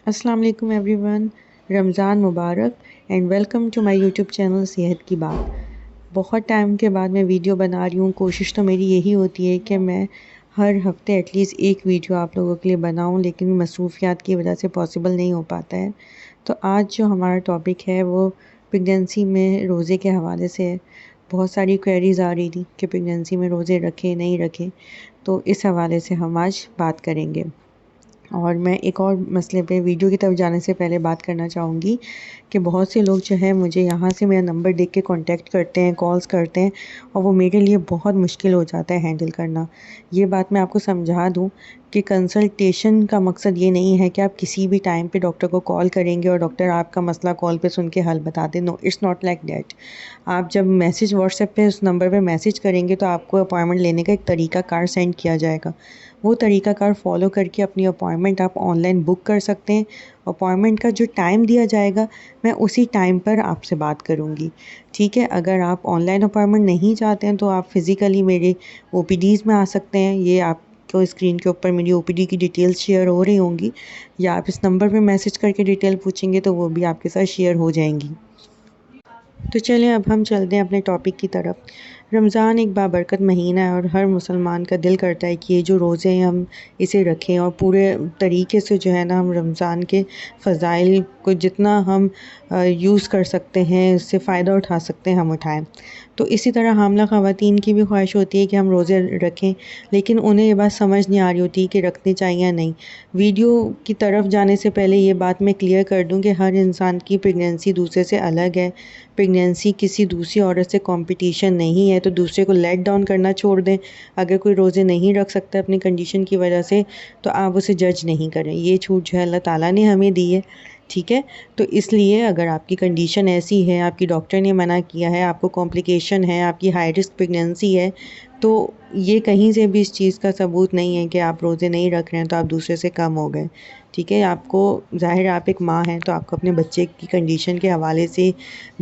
अस्सलाम वालेकुम एवरीवन, रमज़ान मुबारक and welcome to my YouTube channel सेहत की बात। बहुत टाइम के बाद मैं वीडियो बना रही हूँ। कोशिश तो मेरी यही होती है कि मैं हर हफ्ते एटलीस्ट एक वीडियो आप लोगों के लिए बनाऊँ, लेकिन मसरूफियात की वजह से पॉसिबल नहीं हो पाता है। तो आज जो हमारा टॉपिक है वो प्रेगनेंसी में रोज़े के हवाले से है। बहुत सारी क्वेरीज़ आ रही थी कि प्रेगनेंसी में रोज़े रखें नहीं रखें, तो इस हवाले से हम आज बात करेंगे। और मैं एक और मसले पे वीडियो की तरफ जाने से पहले बात करना चाहूँगी कि बहुत से लोग जो है मुझे यहाँ से मेरा नंबर देख के कांटेक्ट करते हैं, कॉल्स करते हैं, और वो मेरे लिए बहुत मुश्किल हो जाता है हैंडल करना। ये बात मैं आपको समझा दूँ कि कंसल्टेशन का मकसद ये नहीं है कि आप किसी भी टाइम पे डॉक्टर को कॉल करेंगे और डॉक्टर आपका मसला कॉल पे सुन के हल बता दे। No, it's not like that. आप जब मैसेज व्हाट्सएप पे उस नंबर पे मैसेज करेंगे तो आपको अपॉइंटमेंट लेने का एक तरीका कार सेंड किया जाएगा। वो तरीका कार फॉलो करके अपनी अपॉइंटमेंट आप ऑनलाइन बुक कर सकते हैं। अपॉइंटमेंट का जो टाइम दिया जाएगा मैं उसी टाइम पर आपसे बात करूँगी, ठीक है। अगर आप ऑनलाइन अपॉइंटमेंट नहीं चाहते हैं तो आप फिज़िकली मेरे ओपीडीज़ में आ सकते हैं। ये आपको स्क्रीन के ऊपर मेरी ओपीडी की डिटेल्स शेयर हो रही होंगी, या आप इस नंबर पे मैसेज करके डिटेल पूछेंगे तो वो भी आपके साथ शेयर हो जाएंगी। तो चलें अब हम चलते हैं अपने टॉपिक की तरफ। रमज़ान एक बाबरकत महीना है और हर मुसलमान का दिल करता है कि ये जो रोज़े हैं हम इसे रखें और पूरे तरीके से जो है ना हम रमज़ान के फ़ज़ाइल को जितना हम यूज़ कर सकते हैं, उससे फ़ायदा उठा सकते हैं, हम उठाएं। तो इसी तरह हामला ख़वातीन की भी ख्वाहिश होती है कि हम रोज़े रखें, लेकिन उन्हें ये बात समझ नहीं आ रही होती कि रखने चाहिए या नहीं। वीडियो की तरफ जाने से पहले ये बात मैं क्लियर कर दूं कि हर इंसान की प्रेगनेंसी दूसरे से अलग है। प्रेगनेंसी किसी दूसरी औरत से कंपटीशन नहीं है, तो दूसरे को लेट डाउन करना छोड़ दें। अगर कोई रोज़े नहीं रख सकता अपनी कंडीशन की वजह से, तो आप उसे जज नहीं करें। ये छूट जो है अल्लाह ताला ने हमें दी है, ठीक है। तो इसलिए अगर आपकी कंडीशन ऐसी है, आपकी डॉक्टर ने मना किया है, आपको कॉम्प्लिकेशन है, आपकी हाई रिस्क प्रेगनेंसी है, तो ये कहीं से भी इस चीज़ का सबूत नहीं है कि आप रोज़े नहीं रख रहे हैं तो आप दूसरे से कम हो गए, ठीक है। आपको ज़ाहिर है आप एक माँ हैं, तो आपको अपने बच्चे की कंडीशन के हवाले से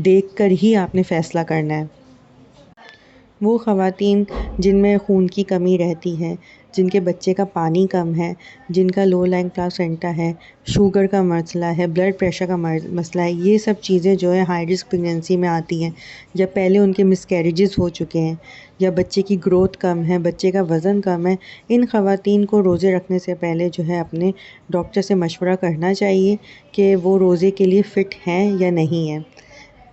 देखकर ही आपने फ़ैसला करना है। वो ख़वातीन जिनमें खून की कमी रहती है, जिनके बच्चे का पानी कम है, जिनका लो लाइंग प्लासेंटा है, शुगर का मसला है, ब्लड प्रेशर का मसला है, ये सब चीज़ें जो है हाई रिस्क प्रेगनेंसी में आती हैं। या पहले उनके मिसकैरेजेस हो चुके हैं, या बच्चे की ग्रोथ कम है, बच्चे का वज़न कम है, इन ख़वातीन को रोज़े रखने से पहले जो है अपने डॉक्टर से मशवरा करना चाहिए कि वो रोज़े के लिए फ़िट हैं या नहीं हैं।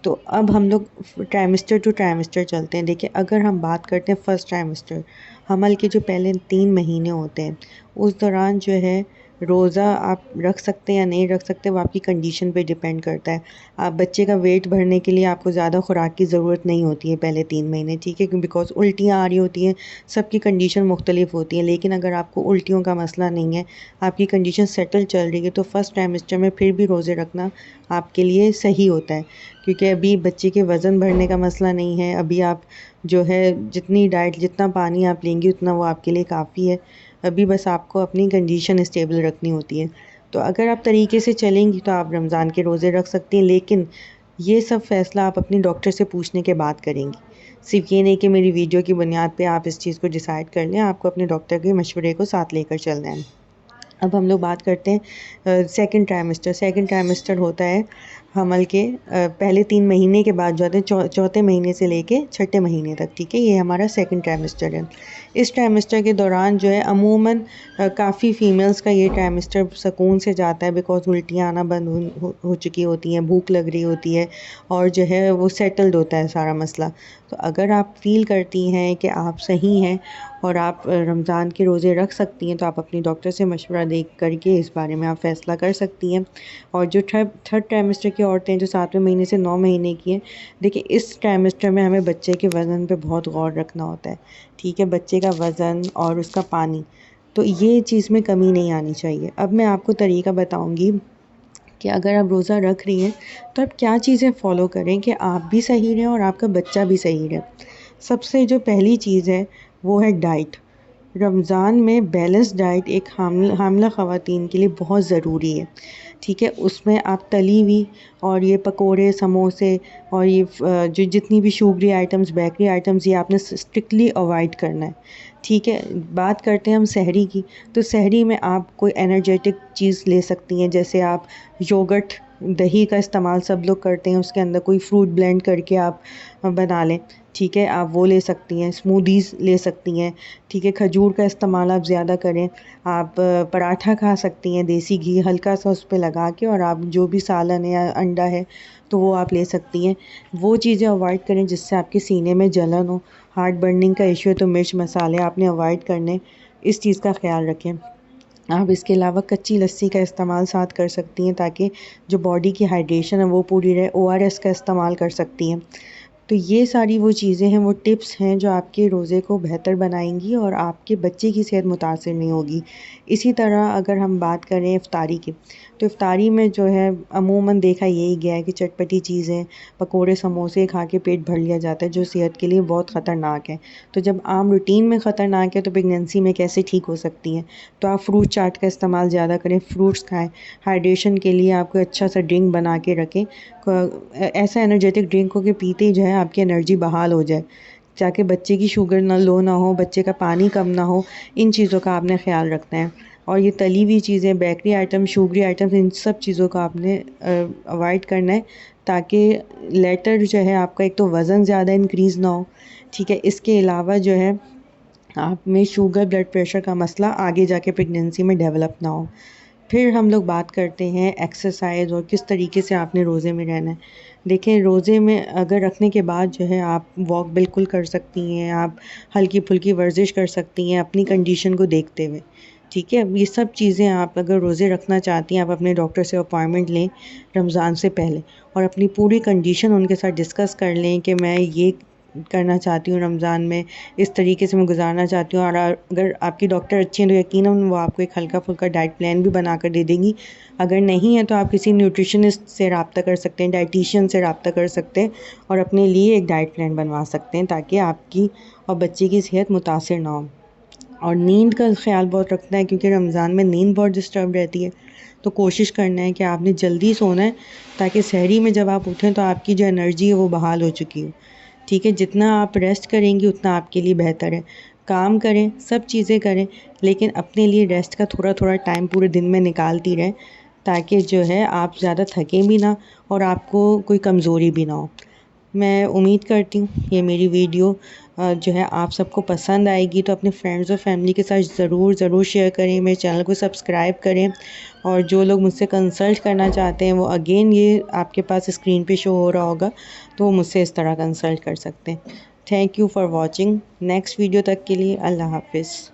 तो अब हम लोग ट्राइमेस्टर टू ट्राइमेस्टर चलते हैं। देखिए, अगर हम बात करते हैं फर्स्ट ट्राइमेस्टर, हमल के जो पहले 3 महीने होते हैं, उस दौरान जो है रोज़ा आप रख सकते हैं या नहीं रख सकते, वो आपकी कंडीशन पे डिपेंड करता है। आप बच्चे का वेट भरने के लिए आपको ज़्यादा खुराक की ज़रूरत नहीं होती है पहले 3 महीने, ठीक है, बिकॉज़ उल्टियाँ आ रही होती हैं, सबकी कंडीशन मुख्तलिफ होती है। लेकिन अगर आपको उल्टियों का मसला नहीं है, आपकी कंडीशन सेटल चल रही है, तो फर्स्ट ट्राइमेस्टर में फिर भी रोज़े रखना आपके लिए सही होता है, क्योंकि अभी बच्चे के वज़न बढ़ने का मसला नहीं है। अभी आप जो है जितनी डाइट, जितना पानी आप लेंगी उतना वो आपके लिए काफ़ी है। अभी बस आपको अपनी कंडीशन स्टेबल रखनी होती है। तो अगर आप तरीके से चलेंगी तो आप रमज़ान के रोज़े रख सकती हैं, लेकिन ये सब फ़ैसला आप अपनी डॉक्टर से पूछने के बाद करेंगी। सिर्फ़ ये नहीं कि मेरी वीडियो की बुनियाद पे आप इस चीज़ को डिसाइड कर लें, आपको अपने डॉक्टर के मशवरे को साथ लेकर चलना है। अब हम लोग बात करते हैं सेकंड ट्राइमेस्टर। सेकंड ट्राइमेस्टर होता है हमल के पहले 3 महीने के बाद जो आते हैं, चौथे महीने से लेके छठे महीने तक, ठीक है। ये हमारा सेकंड ट्राइमेस्टर है। इस ट्राइमेस्टर के दौरान जो है अमूमन काफ़ी फ़ीमेल्स का ये ट्राइमेस्टर सुकून से जाता है, बिकॉज़ उल्टियाँ आना बंद हो चुकी होती हैं, भूख लग रही होती है, और जो है वो सेटल्ड होता है सारा मसला। तो अगर आप फ़ील करती हैं कि आप सही हैं और आप रमज़ान के रोज़े रख सकती हैं, तो आप अपनी डॉक्टर से मशवरा दे करके इस बारे में आप फ़ैसला कर सकती हैं। और जो थर्ड ट्राइमेस्टर की औरतें जो 7वें महीने से 9 महीने की हैं, देखिए इस ट्राइमेस्टर में हमें बच्चे के वज़न पे बहुत गौर रखना होता है, ठीक है। बच्चे का वज़न और उसका पानी, तो ये चीज़ में कमी नहीं आनी चाहिए। अब मैं आपको तरीका बताऊँगी कि अगर आप रोज़ा रख रही हैं तो आप क्या चीज़ें फ़ॉलो करें कि आप भी सही रहें और आपका बच्चा भी सही रहे। सबसे जो पहली चीज़ है वो है डाइट। रमज़ान में बैलेंस डाइट एक हामिला ख़वातीन के लिए बहुत ज़रूरी है, ठीक है। उसमें आप तली हुई और ये पकोड़े, समोसे और ये जो जितनी भी शुगरी आइटम्स, बेकरी आइटम्स, ये आपने स्ट्रिक्टली अवॉइड करना है, ठीक है, बात करते हैं हम सहरी की। तो सहरी में आप कोई एनर्जेटिक चीज़ ले सकती हैं, जैसे आप योगर्ट, दही का इस्तेमाल सब लोग करते हैं, उसके अंदर कोई फ्रूट ब्लेंड करके आप बना लें। ठीक है, आप वो ले सकती हैं, स्मूदीज़ ले सकती हैं। ठीक है, खजूर का इस्तेमाल आप ज़्यादा करें। आप पराठा खा सकती हैं, देसी घी हल्का सा उस पे लगा के, और आप जो भी सालन है या अंडा है तो वो आप ले सकती हैं। वो चीज़ें अवॉइड करें जिससे आपके सीने में जलन हो। हार्ट बर्निंग का इशू है तो मिर्च मसाले आपने अवॉइड करने, इस चीज़ का ख्याल रखें। आप इसके अलावा कच्ची लस्सी का इस्तेमाल साथ कर सकती हैं ताकि जो बॉडी की हाइड्रेशन है वो पूरी रहे। ओआरएस का इस्तेमाल कर सकती हैं। तो ये सारी वो चीज़ें हैं, वो टिप्स हैं जो आपके रोज़े को बेहतर बनाएंगी और आपके बच्चे की सेहत मुतासिर नहीं होगी। इसी तरह अगर हम बात करें इफ़्तारी की, तो इफ़्तारी में जो है अमूमन देखा यही गया है कि चटपटी चीज़ें, पकोड़े समोसे खा के पेट भर लिया जाता है, जो सेहत के लिए बहुत ख़तरनाक है। तो जब आम रूटीन में ख़तरनाक है तो प्रेगनेंसी में कैसे ठीक हो सकती हैं। तो आप फ्रूट चाट का इस्तेमाल ज़्यादा करें, फ्रूट्स खाएँ। हाइड्रेशन के लिए आपको अच्छा सा ड्रिंक बना के रखें, ऐसा एनर्जेटिक ड्रिंक हो कि पीते ही जो है आपकी एनर्जी बहाल हो जाए, ताकि बच्चे की शुगर ना लो ना हो, बच्चे का पानी कम ना हो। इन चीज़ों का आपने ख्याल रखना है। और ये तली हुई चीज़ें, बेकरी आइटम, शुगरी आइटम्स, इन सब चीज़ों का आपने अवॉइड करना है, ताकि लेटर जो है आपका एक तो वज़न ज़्यादा इंक्रीज़ ना हो। ठीक है, इसके अलावा जो है आप में शुगर, ब्लड प्रेशर का मसला आगे जाके प्रेगनेंसी में डेवलप ना हो। फिर हम लोग बात करते हैं एक्सरसाइज़ और किस तरीके से आपने रोज़े में रहना है। देखें, रोज़े में अगर रखने के बाद जो है आप वॉक बिल्कुल कर सकती हैं, आप हल्की-फुल्की वर्जिश कर सकती हैं अपनी कंडीशन को देखते हुए। ठीक है? ये सब चीज़ें आप अगर रोज़े रखना चाहती हैं, आप अपने डॉक्टर से अपॉइंटमेंट लें रमज़ान से पहले, और अपनी पूरी कंडीशन उनके साथ डिस्कस कर लें कि मैं ये करना चाहती हूँ रमज़ान में, इस तरीके से मैं गुज़ारना चाहती हूँ। और अगर आपकी डॉक्टर अच्छी हैं तो यकीनन वो आपको एक हल्का-फुल्का डाइट प्लान भी बना कर दे देंगी। अगर नहीं है तो आप किसी न्यूट्रिशनिस्ट से रब्ता कर सकते हैं, डाइटिशियन से रब्ता कर सकते हैं और अपने लिए एक डाइट प्लान बनवा सकते हैं, ताकि आपकी और बच्चे की सेहत मुतासिर ना हो। और नींद का ख़्याल बहुत रखना है, क्योंकि रमज़ान में नींद बहुत डिस्टर्ब रहती है। तो कोशिश करना है कि आपने जल्दी सोना है, ताकि सहरी में जब आप उठें तो आपकी जो एनर्जी है वो बहाल हो चुकी हो। ठीक है, जितना आप रेस्ट करेंगी उतना आपके लिए बेहतर है। काम करें, सब चीज़ें करें, लेकिन अपने लिए रेस्ट का थोड़ा-थोड़ा टाइम पूरे दिन में निकालती रहें, ताकि जो है आप ज़्यादा थकें भी ना और आपको कोई कमज़ोरी भी ना हो। मैं उम्मीद करती हूँ ये मेरी वीडियो जो है आप सबको पसंद आएगी, तो अपने फ्रेंड्स और फैमिली के साथ ज़रूर शेयर करें। मेरे चैनल को सब्सक्राइब करें, और जो लोग मुझसे कंसल्ट करना चाहते हैं वो अगेन ये आपके पास स्क्रीन पे शो हो रहा होगा, तो वो मुझसे इस तरह कंसल्ट कर सकते हैं। Thank you for watching. Next video तक के लिए अल्लाह हाफ़िज़।